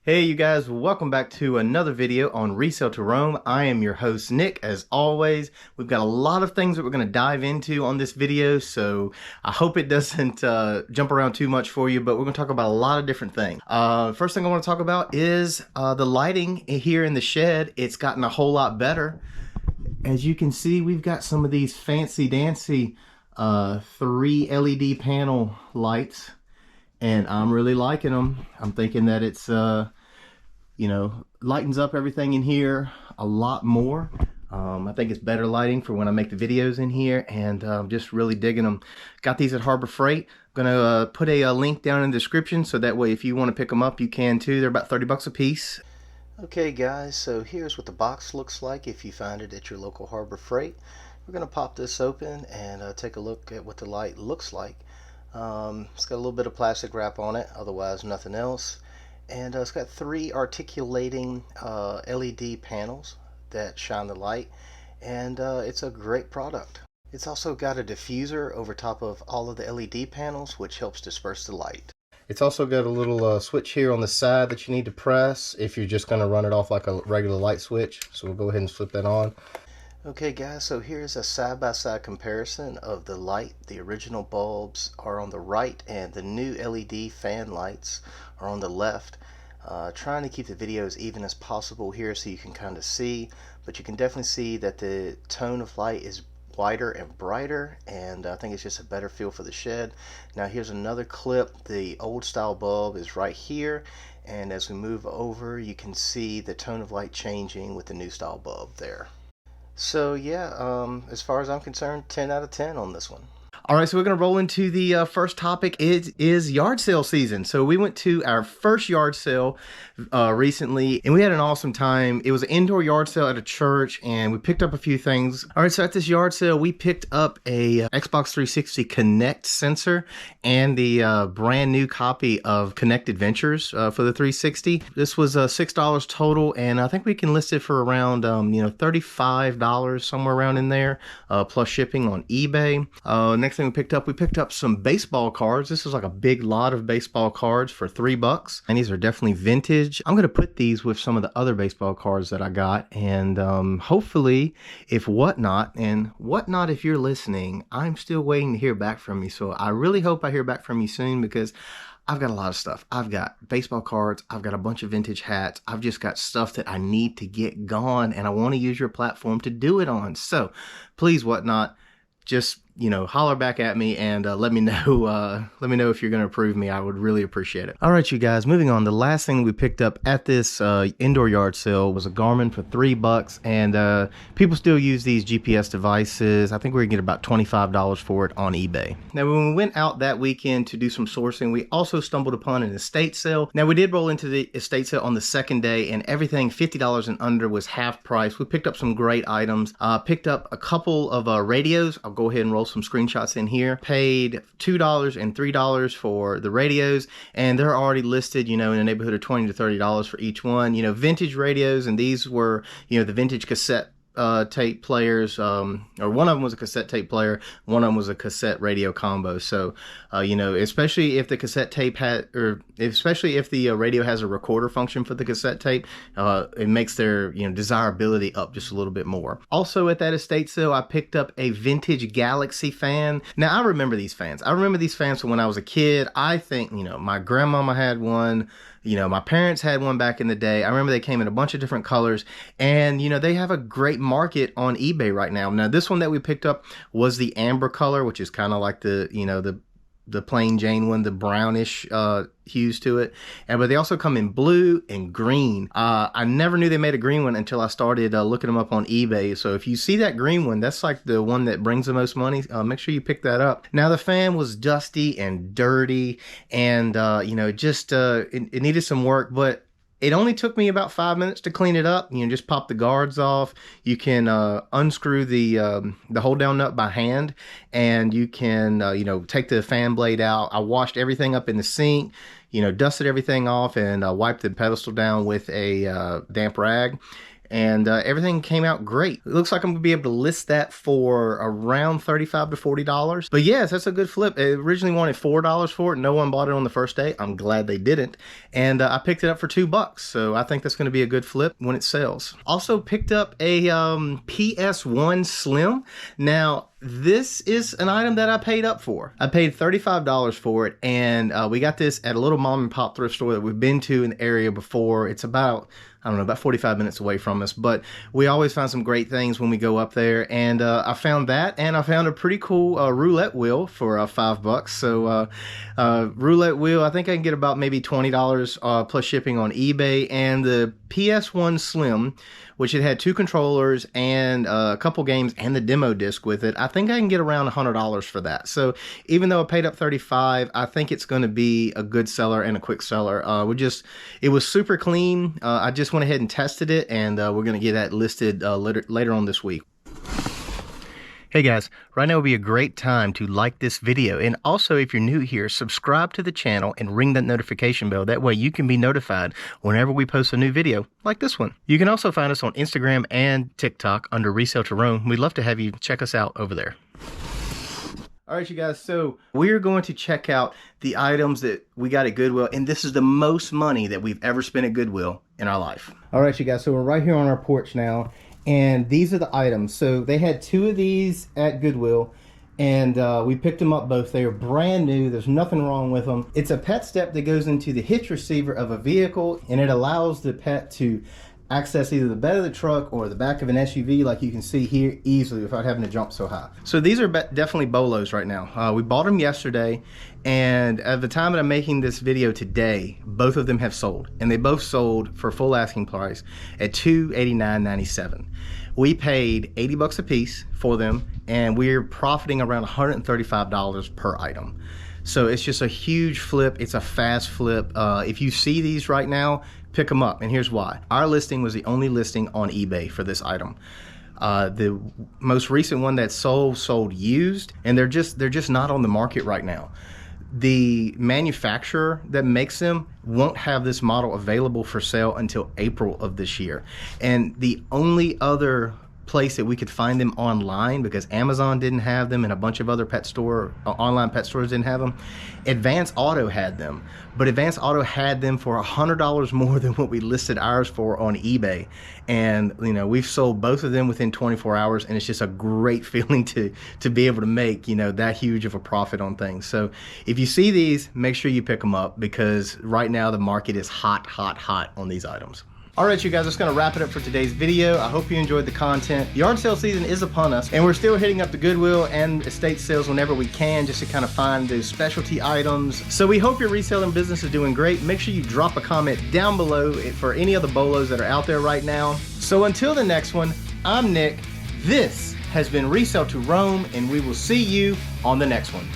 Hey you guys, welcome back to another video on Resell to Roam. I am your host Nick. As always, we've got a lot of things that we're going to dive into on this video, so I hope it doesn't jump around too much for you, but we're going to talk about a lot of different things. First thing I want to talk about is the lighting here in the shed. It's gotten a whole lot better. As you can see, we've got some of these fancy dancy 3 LED panel lights, and I'm really liking them. I'm thinking that it's lightens up everything in here a lot more. I think it's better lighting for when I make the videos in here, and I'm just really digging them. Got these at Harbor Freight. I'm gonna put a link down in the description, so that way if you want to pick them up, you can too. They're about 30 bucks a piece. Okay guys, so here's what the box looks like if you find it at your local Harbor Freight. We're gonna pop this open and take a look at what the light looks like. It's got a little bit of plastic wrap on it, otherwise nothing else. And it's got 3 articulating LED panels that shine the light, and it's a great product. It's also got a diffuser over top of all of the LED panels, which helps disperse the light. It's also got a little switch here on the side that you need to press if you're just going to run it off like a regular light switch. So we'll go ahead and flip that on. Okay guys, so here's a side-by-side comparison of the light. The original bulbs are on the right and the new LED fan lights are on the left. Trying to keep the video as even as possible here so you can kind of see, but you can definitely see that the tone of light is wider and brighter, and I think it's just a better feel for the shed. Now here's another clip. The old style bulb is right here, and as we move over you can see the tone of light changing with the new style bulb there. So yeah, as far as I'm concerned, 10 out of 10 on this one. All right, so we're going to roll into the first topic. It is yard sale season. So we went to our first yard sale recently, and we had an awesome time. It was an indoor yard sale at a church, and we picked up a few things. All right, so at this yard sale, we picked up a Xbox 360 Kinect sensor and the brand new copy of Kinect Adventures for the 360. This was $6 total, and I think we can list it for around $35, somewhere around in there, plus shipping on eBay. Next thing we picked up some baseball cards. This is like a big lot of baseball cards for $3, and these are definitely vintage. I'm gonna put these with some of the other baseball cards that I got, and hopefully if Whatnot, if you're listening, I'm still waiting to hear back from you, so I really hope I hear back from you soon, because I've got a lot of stuff. I've got baseball cards, I've got a bunch of vintage hats, I've just got stuff that I need to get gone, and I want to use your platform to do it on. So please, Whatnot, just holler back at me and let me know if you're going to approve me. I would really appreciate it. All right, you guys, moving on. The last thing we picked up at this indoor yard sale was a Garmin for $3, and people still use these GPS devices. I think we're gonna get about $25 for it on eBay. Now, when we went out that weekend to do some sourcing, we also stumbled upon an estate sale. Now, we did roll into the estate sale on the second day, and everything $50 and under was half price. We picked up some great items. Picked up a couple of radios. I'll go ahead and roll some screenshots in here. Paid $2 and $3 for the radios, and they're already listed in the neighborhood of $20 to $30 for each one. Vintage radios, and these were the vintage cassette tape players, or one of them was a cassette tape player, one of them was a cassette radio combo. So especially if the cassette tape especially if the radio has a recorder function for the cassette tape, it makes their desirability up just a little bit more. Also at that estate sale, I picked up a vintage Galaxy fan. Now I remember these fans. From when I was a kid. I think my grandmama had one. My parents had one back in the day. I remember they came in a bunch of different colors, and they have a great market on eBay right now. Now this one that we picked up was the amber color, which is kind of like the plain Jane one, the brownish hues to it. But they also come in blue and green. I never knew they made a green one until I started looking them up on eBay. So if you see that green one, that's like the one that brings the most money. Make sure you pick that up. Now the fan was dusty and dirty, and it needed some work, but it only took me about 5 minutes to clean it up. Just pop the guards off. You can unscrew the hold down nut by hand, and you can take the fan blade out. I washed everything up in the sink, dusted everything off, and wiped the pedestal down with a damp rag. and everything came out great. It looks like I'm gonna be able to list that for around $35 to $40. But yes, that's a good flip. I originally wanted $4 for it. No one bought it on the first day. I'm glad they didn't. And I picked it up for $2. So I think that's gonna be a good flip when it sells. Also picked up a PS1 Slim. Now, this is an item that I paid up for. I paid $35 for it, and we got this at a little mom and pop thrift store that we've been to in the area before. It's about, I don't know, about 45 minutes away from us, but we always find some great things when we go up there. And I found that, and I found a pretty cool roulette wheel for $5. So roulette wheel, I think I can get about maybe $20 plus shipping on eBay. And the PS1 Slim, which it had 2 controllers and a couple games and the demo disc with it, I think I can get around $100 for that. So even though I paid up $35, I think it's going to be a good seller and a quick seller. It was super clean. I just went ahead and tested it, and we're going to get that listed later on this week. Hey guys, right now would be a great time to like this video, and also if you're new here, subscribe to the channel and ring that notification bell. That way you can be notified whenever we post a new video like this one. You can also find us on Instagram and TikTok under Resell to Roam. We'd love to have you check us out over there. All right, you guys, so we're going to check out the items that we got at Goodwill, and this is the most money that we've ever spent at Goodwill in our life. All right, you guys, so we're right here on our porch now, and these are the items. So they had 2 of these at Goodwill, and we picked them up both. They are brand new. There's nothing wrong with them. It's a pet step that goes into the hitch receiver of a vehicle, and it allows the pet to access either the bed of the truck or the back of an SUV, like you can see here, easily without having to jump so high. So these are definitely Bolos right now. We bought them yesterday, and at the time that I'm making this video today, both of them have sold, and they both sold for full asking price at $289.97. We paid $80 a piece for them, and we're profiting around $135 per item. So it's just a huge flip. It's a fast flip. If you see these right now, pick them up, and here's why. Our listing was the only listing on eBay for this item. The most recent one that sold used, and they're just not on the market right now. The manufacturer that makes them won't have this model available for sale until April of this year. And the only other place that we could find them online, because Amazon didn't have them and a bunch of other online pet stores didn't have them, Advance Auto had them. But Advance Auto had them for $100 more than what we listed ours for on eBay. And you know, we've sold both of them within 24 hours, and it's just a great feeling to be able to make, you know, that huge of a profit on things. So if you see these, make sure you pick them up, because right now the market is hot on these items. All right, you guys, that's going to wrap it up for today's video. I hope you enjoyed the content. Yard sale season is upon us, and we're still hitting up the Goodwill and estate sales whenever we can, just to kind of find those specialty items. So we hope your reselling business is doing great. Make sure you drop a comment down below for any of the Bolos that are out there right now. So until the next one, I'm Nick. This has been Resell to Roam, and we will see you on the next one.